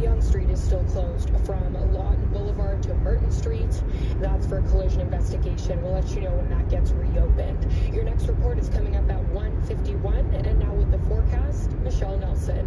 Yonge Street is still closed from Lawton Boulevard to Merton Street. That's for collision investigation. We'll let you know when that gets reopened. Your next report is coming up at 1:51. And now with the forecast, Michelle Nelson.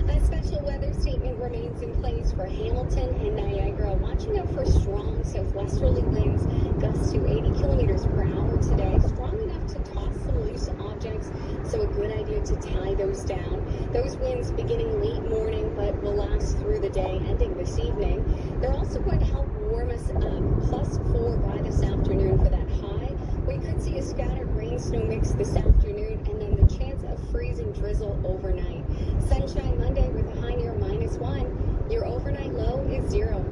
A special weather statement remains in place for Hamilton and Niagara. Watching out for strong southwesterly winds, gusts to 80 kilometers per hour today. Strong enough to toss some loose objects, so a good idea to tie those down. Those winds beginning late morning, but will last through the day, ending this evening. They're also going to help warm us up. +4 by this afternoon for that high. We could see a scattered rain snow mix this afternoon, and then the chance of freezing drizzle overnight. Sunshine Monday with a high near -1. Your overnight low is 0.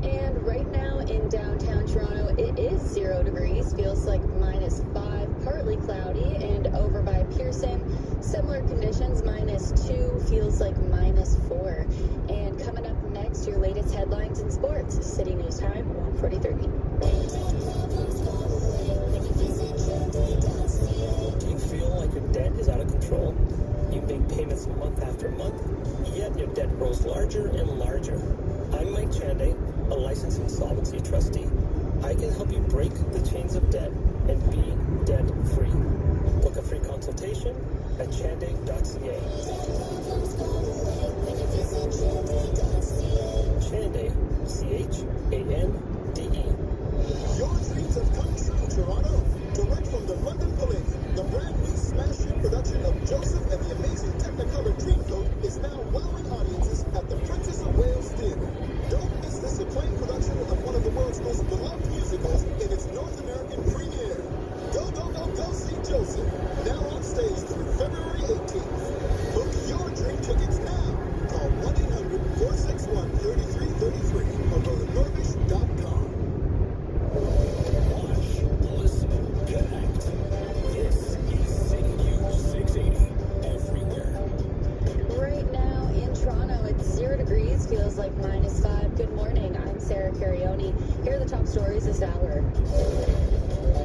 And right now in downtown Toronto, it is 0 degrees, feels like -5, partly cloudy, and over by Pearson, similar conditions, -2, feels like -4. And coming up next, your latest headlines in sports. City News Time, 1:43. Do you feel like your debt is out of control? You make payments month after month, yet your debt grows larger and larger. I'm Mike Chanday, a licensed insolvency trustee. I can help you break the chains of debt and be debt-free. Book a free consultation at chanday.ca. Chanday, C-H-A-N-D-E. Your dreams have come true, Toronto. Direct from the London Palladium, the brand new smash hit production of Joseph and the Amazing Technicolor Dreamcoat is now wowing audiences at the Princess of Wales Theatre. Don't miss this acclaimed production of one of the world's most beloved musicals in its North American premiere. Go, go, go, go see Joseph. Now on stage through February 18th. Book your dream tickets now. Call 1-800-461-3333 or go to nordish.com. Watch, listen, connect. This is City News 680. Everywhere. Right now in Toronto, it's 0 degrees, feels like -5. Good morning, I'm Sarah Carioni. Here are the top stories this hour.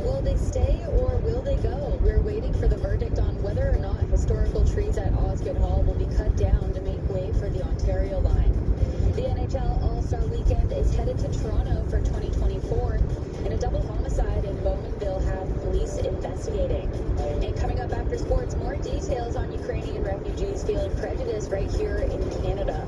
Will they stay or will they go? We're waiting for the verdict on whether or not historical trees at Osgoode Hall will be cut down to make way for the Ontario line. The NHL All-Star Weekend is headed to Toronto for 2024, and a double homicide in Bowmanville have police investigating. And coming up after sports, more details on Ukrainian refugees feeling prejudice right here in Canada.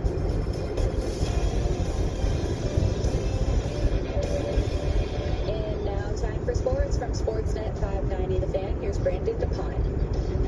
And now time for sports from Sportsnet 590 The Fan. Here's Brandon DePine.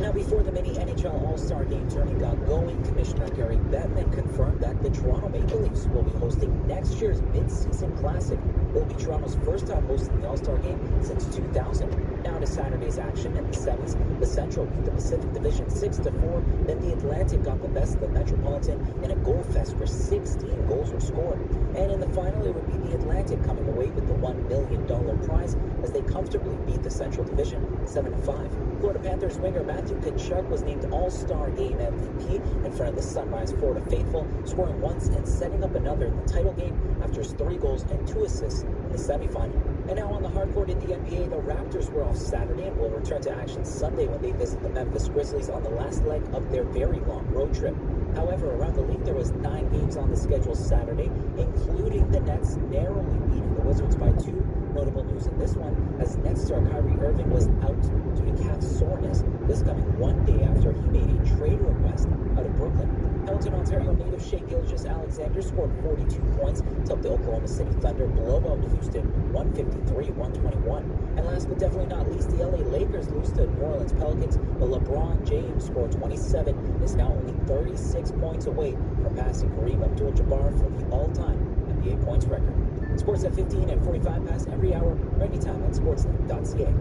Now, before the mini NHL All-Star Game tourney got going, Commissioner Gary Bettman confirmed that the Toronto Maple Leafs will be hosting next year's mid-season classic. It will be Toronto's first time hosting the All-Star Game since 2000. Now to Saturday's action in the semis. The Central beat the Pacific Division 6-4. Then the Atlantic got the best of the Metropolitan in a goal fest where 16 goals were scored. And in the final, it would be the Atlantic coming away with the $1 million prize as they comfortably beat the Central Division 7-5. Florida Panthers winger Matthew Tkachuk was named All-Star Game MVP in front of the Sunrise Florida faithful, scoring once and setting up another in the title game after his 3 goals and 2 assists in the semifinal. And now on the hardcourt in the NBA, the Raptors were off Saturday and will return to action Sunday when they visit the Memphis Grizzlies on the last leg of their very long road trip. However, around the league, there was 9 games on the schedule Saturday, including the Nets narrowly beating the Wizards by 2. Notable news in this one, as Nets star Kyrie Irving was out due to calf soreness, this coming one day after he made a trade request out of Brooklyn. Hamilton, Ontario native Shai Gilgeous-Alexander scored 42 points to help the Oklahoma City Thunder blow out Houston 153-121. And last but definitely not least, the LA Lakers lose to New Orleans Pelicans, but LeBron James scored 27 and is now only 36 points away from passing Kareem Abdul-Jabbar for the all-time NBA points record. Sports at 15 and 45 past every hour, or anytime on sportsnet.ca.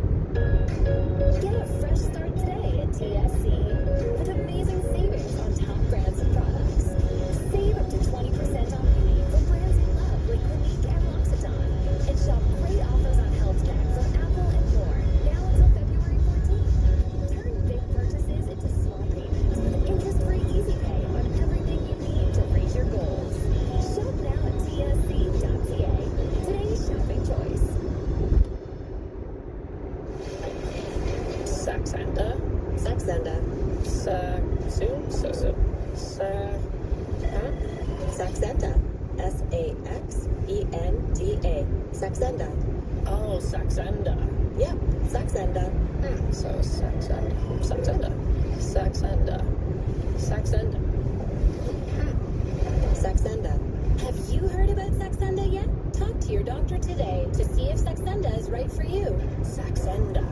Get a fresh start today at TSC with amazing savings on top brands and products. Save up to 20% on beauty from brands you love like Clinique and L'Occitane. And shop great offers on health tech from Apple and more. Now until February 14th. Turn big purchases into small payments with interest-free easy pay on everything you need to reach your goals. Shop now at tsc.ca. Today's shopping choice. Saxenda. Saxenda. So. Saxenda. Saxenda. Oh, Saxenda. Yeah, Saxenda. So Saxenda. Saxenda. Have you heard about Saxenda yet? Talk to your doctor today to see if Saxenda is right for you. Saxenda.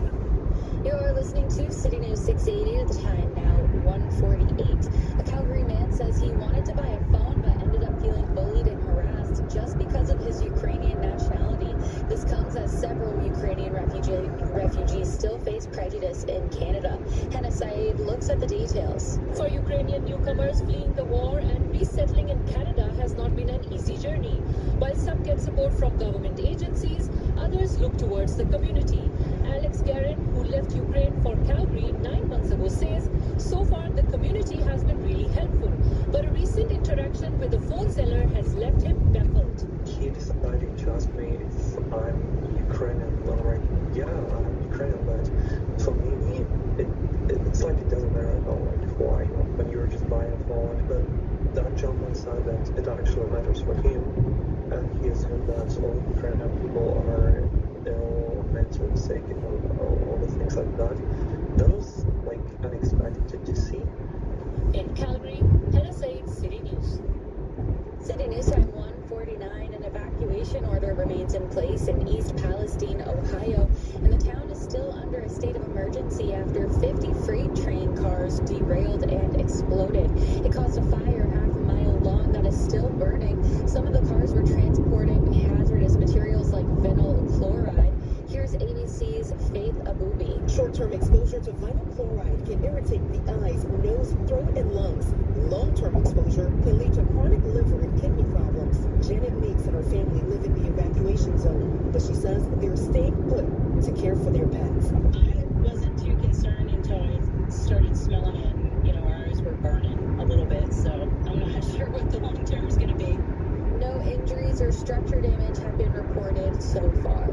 You're listening to City News 680 at the time now, 1:48. A Calgary man says he wanted to buy a phone but ended up feeling bullied and harassed just because of his Ukrainian nationality. This comes as several Ukrainian refugees still face prejudice in Canada. Hannah Saeed looks at the details. For Ukrainian newcomers fleeing the war and resettling in Canada has not been an easy journey. While some get support from government agencies, others look towards the community. Alex Guerin, who left Ukraine for Calgary 9 months ago, says so far the community has been really helpful, but a recent interaction with the phone seller has left him baffled. He decided to ask me if I'm Ukrainian. I'm like, yeah, I'm Ukrainian, but for me, it's like it doesn't matter at all, like why, when you're just buying a phone. But that gentleman said that it actually matters for him, and he assumed that all Ukrainian people are ill, mentally sick, and all the things like that. That was like unexpected to see. In Calgary, Hannah Said, City News. City News Time 1:49. An evacuation order remains in place in East Palestine, Ohio, and the town is still under a state of emergency after 50 freight train cars derailed and exploded. It caused a fire half a mile long that is still burning. Some of the cars were transporting hazardous materials like vinyl chloride. Here's ABC's Faith Abubi. Short-term exposure to vinyl chloride can irritate the eyes, nose, throat, and lungs. Long-term exposure can lead to chronic liver and kidney problems. Janet Meeks and her family live in the evacuation zone, but she says they're staying put to care for their pets. I wasn't too concerned until I started smelling it. Our eyes were burning a little bit, so I'm not sure what the long term is going to be. No injuries or structure damage have been reported so far.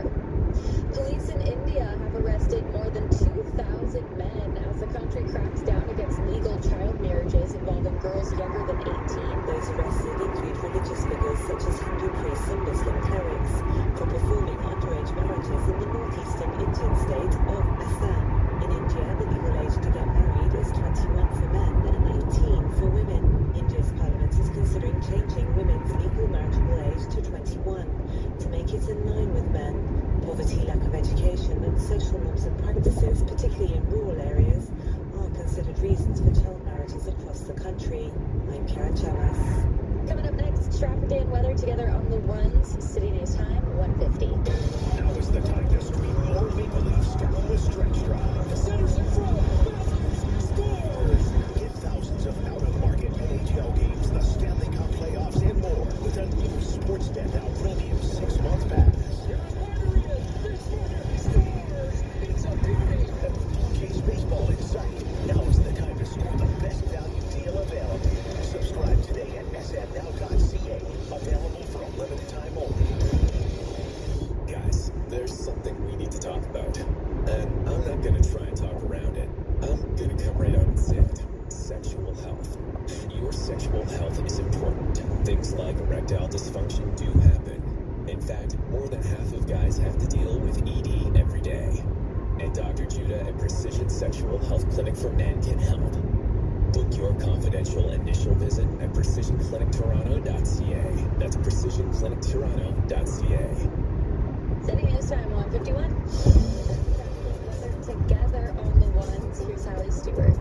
Police in India have arrested more than 2,000 men as the country cracks down against legal child marriages involving girls younger than 18. Those arrested include religious figures such as Hindu priests and Muslim clerics for performing underage marriages in the northeastern Indian state of Assam. In India, the legal age to get married is 21 for men and 18 for women. India's parliament is considering changing women's legal marriageable age to 21 to make it in line with men. Poverty, lack of education, and social norms and practices, particularly in rural areas, are considered reasons for child marriages across the country. I'm Karen Charas. Coming up next, traffic and weather together on the ones. City News Time, 1:50. Now is the time to stream more Maple Leafs down the stretch drive. Centers in front, Matthews scores! Get thousands of out-of-market NHL games, the Stanley Cup playoffs, and more with a new Sportsnet Now Premium 6-month pass. Baseball in sight. Now is the time to score the best value deal available. Subscribe today at snnow.ca. Available for a limited time only. Guys, there's something we need to talk about. And I'm not going to try and talk around it. I'm going to come right out and say it. Sexual health. Your sexual health is important. Things like erectile dysfunction do happen. In fact, more than half of guys have to deal with ED every day. And Dr. Judah at Precision Sexual Health Clinic for Men can help. Book your confidential initial visit at precisionclinictoronto.ca. That's precisionclinictoronto.ca. City News Time 1:51. Together on the ones. Here's Hallie Stewart.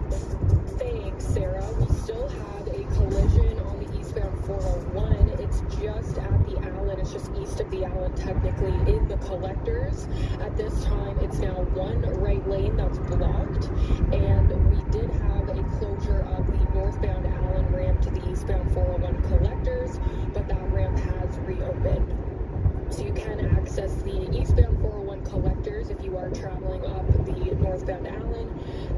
Thanks, Sarah. We still have a collision on the eastbound 401. It's just at the Allen. It's just east of the Allen, technically, in the collectors. At this time, it's now one right lane that's blocked. And we did have a closure of the northbound Allen ramp to the eastbound 401 collectors, but that ramp has reopened. So you can access the eastbound 401 collectors if you are traveling up the northbound Allen.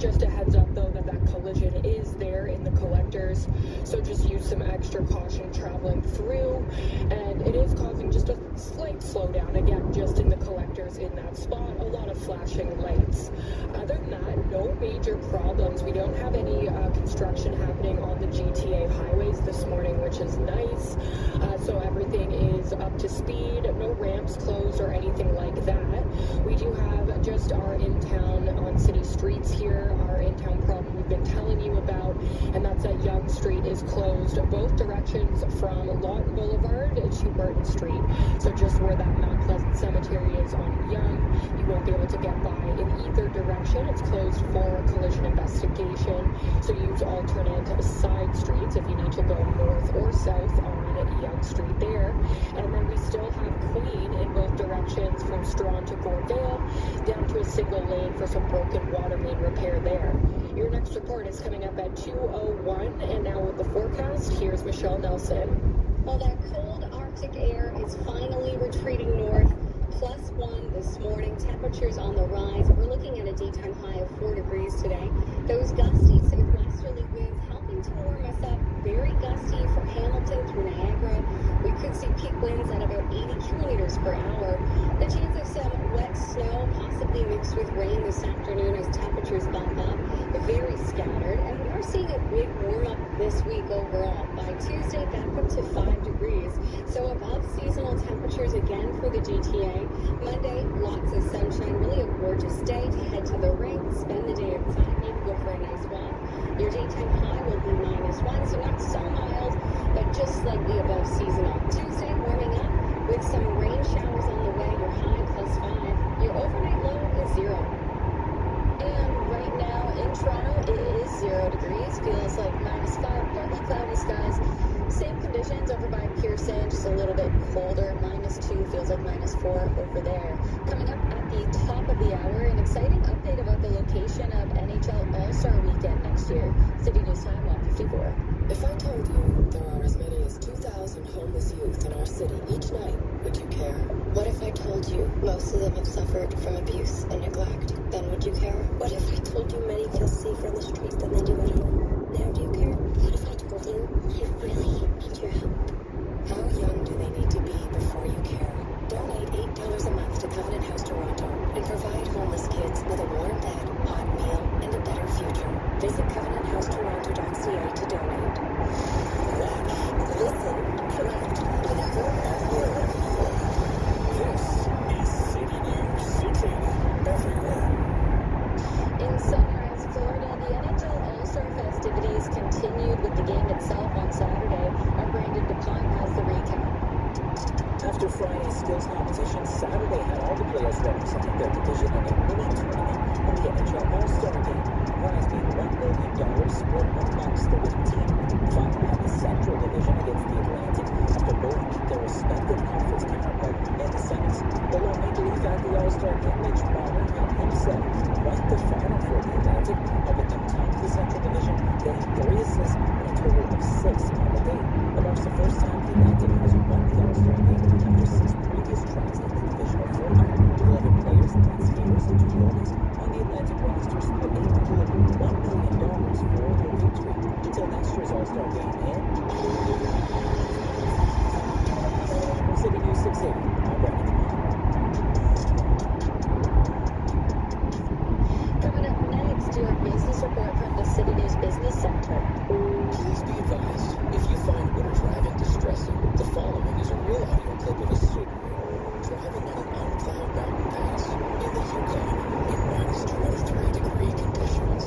Just a heads up though that collision is there in the collectors, so just use some extra caution traveling through, and it is causing just a slight slowdown again just in the collectors in that spot. A lot of flashing lights. Other than that, no major problems. We don't have any construction happening on the GTA highways this morning, which is nice. So everything is to speed, no ramps closed or anything like that. We do have just our in-town on city streets here, our in-town problem we've been telling you about, and that's that Yonge Street is closed both directions from Lawton Boulevard to Burton Street. So just where that Mount Pleasant Cemetery is on Yonge, you won't be able to get by in either direction. It's closed for collision investigation, so use alternate side streets if you need to go north or south on Yonge Street there. And then we still have Queen in both directions from Strawn to Gore Vale, down to a single lane for some broken water main repair there. Your next report is coming up at 2:01, and now with the forecast, here's Michelle Nelson. Well, that cold Arctic air is finally retreating north. +1 this morning. Temperatures on the rise. We're looking at a daytime high of 4 degrees today. Those gusty southwesterly winds helping to warm us up. Very gusty for Hamilton through Niagara. We could see peak winds at about 80 kilometers per hour. The chance of some wet snow, possibly mixed with rain this afternoon as temperatures bump up. Very scattered, and we are seeing a big warm up this week overall. By Tuesday, back up to 5 degrees. So above seasonal temperatures again for the GTA. Monday, lots of sunshine. Really a gorgeous day to head to the rink, spend the day outside, maybe go for a nice walk. Your daytime high will be -1, so not so mild, but just slightly above seasonal. Tuesday, warming up with some rain showers on the way. Your high +5. Your overnight low is 0. And right now in Toronto, it is 0 degrees. Feels like -5, partly cloudy skies. Same conditions over by Pearson, just a little bit colder. -2 feels like -4 over there. Coming up at the top of the hour, an exciting update about the location of NHL All-Star Weekend next year. City News Time 1:54. If I told you there are as many as 2,000 homeless youth in our city each night, would you care? What if I told you most of them have suffered from abuse and neglect? Then would you care? What if I told you many feel safer on the streets than they do at home? Now do you care? What if I told you I really need your help? How young do they need to be before you care? Donate $8 a month to Covenant House Toronto and provide homeless kids with a warm bed, hot meal, and a better future. Visit covenanthousetoronto.ca to donate. Watch, listen, connect, whenever and wherever you are. This is City News 680 everywhere. In Sunrise, Florida, the NHL All-Star festivities continued with the game itself on Saturday. Our Brandon DePine has the recap. After Friday's skills competition, Saturday had all the players representing their division in a mini tournament in the NHL All-Star Game. The prize being $1 million split amongst the winning team. Final had the Central Division against the Atlantic after both beat their respective conference counterpart in the semis. The Lone Maple Leaf at the All-Star Game, Mitch Marner had himself won the final for the Atlantic, helping them top the Central Division, getting 3 assists and a total of 6 on the day. It marks the first time the Atlantic has won the All-Star Game after 6 previous tries in the divisional format. 11 players and skaters and 2 goalies on the Atlantic rosters put in a pool of $1 million for their victory. Until next year's All-Star Game in City News 680, I'm Brandon. Coming up next, your business report from the City News Business Center. Please be advised, if you find winter driving distressing, the following is a real audio clip of a Subaru driving on an unplowed mountain pass in the Yukon in -23-degree conditions.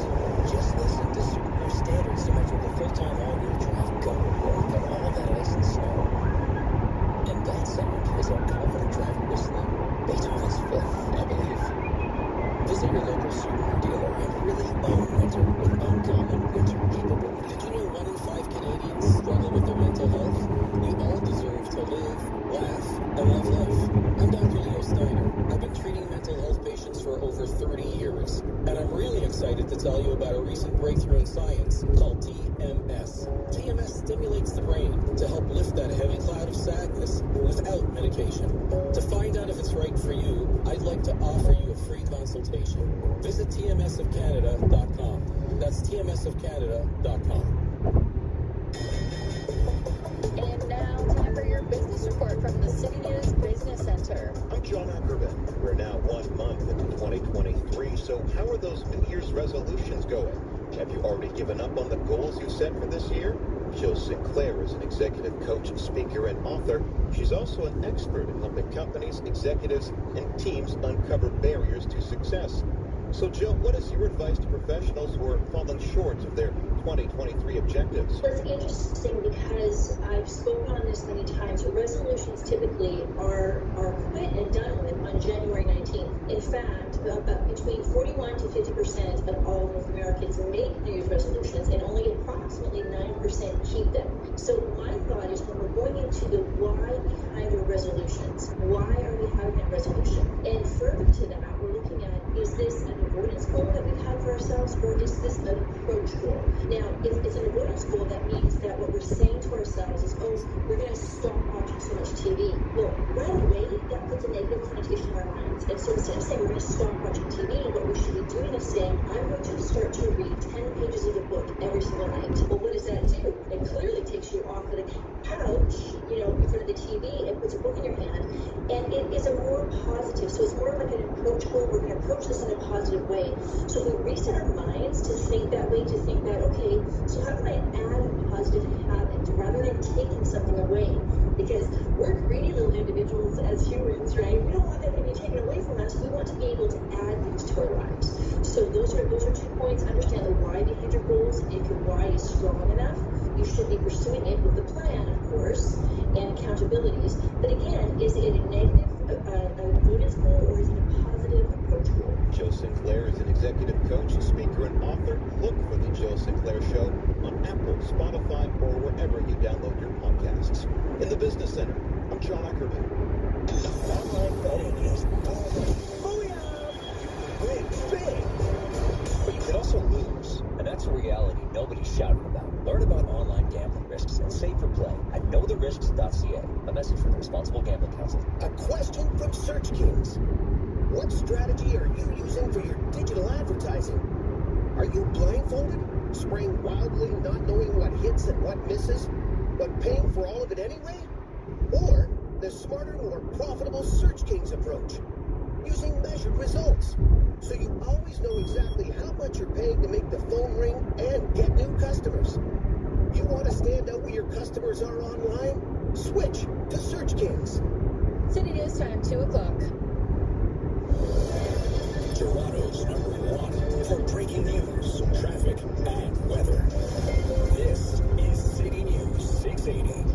Just listen to Subaru's standard symmetrical full-time all-wheel drive go to work on all that ice and snow. And that sound is our confident driver whistling Beethoven's Fifth, I believe. Visit your local Subaru dealer and really own winter with uncommon winter capability. Did you know 1 in 5 Canadians struggle with their mental health? We all deserve to live, laugh, and love life. I'm Dr. Leo Steiner. I've been treating mental health patients for over 30 years, and I'm really excited to tell you about a recent breakthrough in science called TMS. TMS stimulates the brain to help lift that heavy cloud of sadness without medication. To find out if it's right for you, I'd like to offer you a free consultation. Visit tmsofcanada.com. That's tmsofcanada.com. And now, time for your business report from the City News Business Center. I'm John Ackerman. We're now 1 month into 2023, so how are those New Year's resolutions going? Have you already given up on the goals you set for this year? Jill Sinclair is an executive coach, speaker, and author. She's also an expert in helping companies, executives, and teams uncover barriers to success. So, Jill, what is your advice to professionals who are falling short of their 2023 objectives? Well, it's interesting because I've spoken on this many times. Resolutions typically are quit and done with on January 19th. In fact, about between 41 to 50% of all North Americans make New Year's resolutions, and only approximately 9% keep them. So my thought is, when we're going into the why behind our resolutions, why are we having that resolution? And further to that, we're looking at, is this an avoidance goal that we have for ourselves, or is this an approach goal? Now, if it's an avoidance goal, that means that what we're saying to ourselves is, oh, we're going to stop watching so much TV. Well, right away, that puts a negative connotation in our minds. And so instead of saying we're going to stop watching TV, what we should be doing is saying, I'm going to start to read 10 pages of a book every single night. Well, what does that do? It clearly takes you off of the couch, in front of the TV, and puts a book in your hand. And it is a more positive, so it's more like an approach goal. We're going to approach this in a positive way. So if we reset our minds to think that way, to think that, okay, so how can I add a positive habit rather than taking something away? Because we're greedy little individuals as humans, right? We don't want that to be taken away from us. We want to be able to add things to our lives. So those are 2 points. Understand the why behind your goals. If your why is strong enough, you should be pursuing it with a plan, of course, and accountabilities. But again, is it a negative avoidance goal, or is it a positive approach goal? Jill Sinclair is an executive coach, speaker, and author. Look for The Jill Sinclair Show on Apple, Spotify, or wherever you download your podcasts. In the Business Center, I'm John Ackerman. Online betting is booyah! You win big! But you can also lose, and that's a reality nobody's shouting about. Learn about online gambling risks and safer play at knowtherisks.ca. A message from the Responsible Gambling Council. A question from Search Kings. What strategy are you using for your digital advertising? Are you blindfolded, spraying wildly, not knowing what hits and what misses, but paying for all of it anyway? Or the smarter, more profitable Search Kings approach, using measured results, so you always know exactly how much you're paying to make the phone ring and get new customers. You want to stand out where your customers are online? Switch to Search Kings. City News Time, 2 o'clock. Toronto's #1 for breaking news, traffic, and weather. This is City News 680.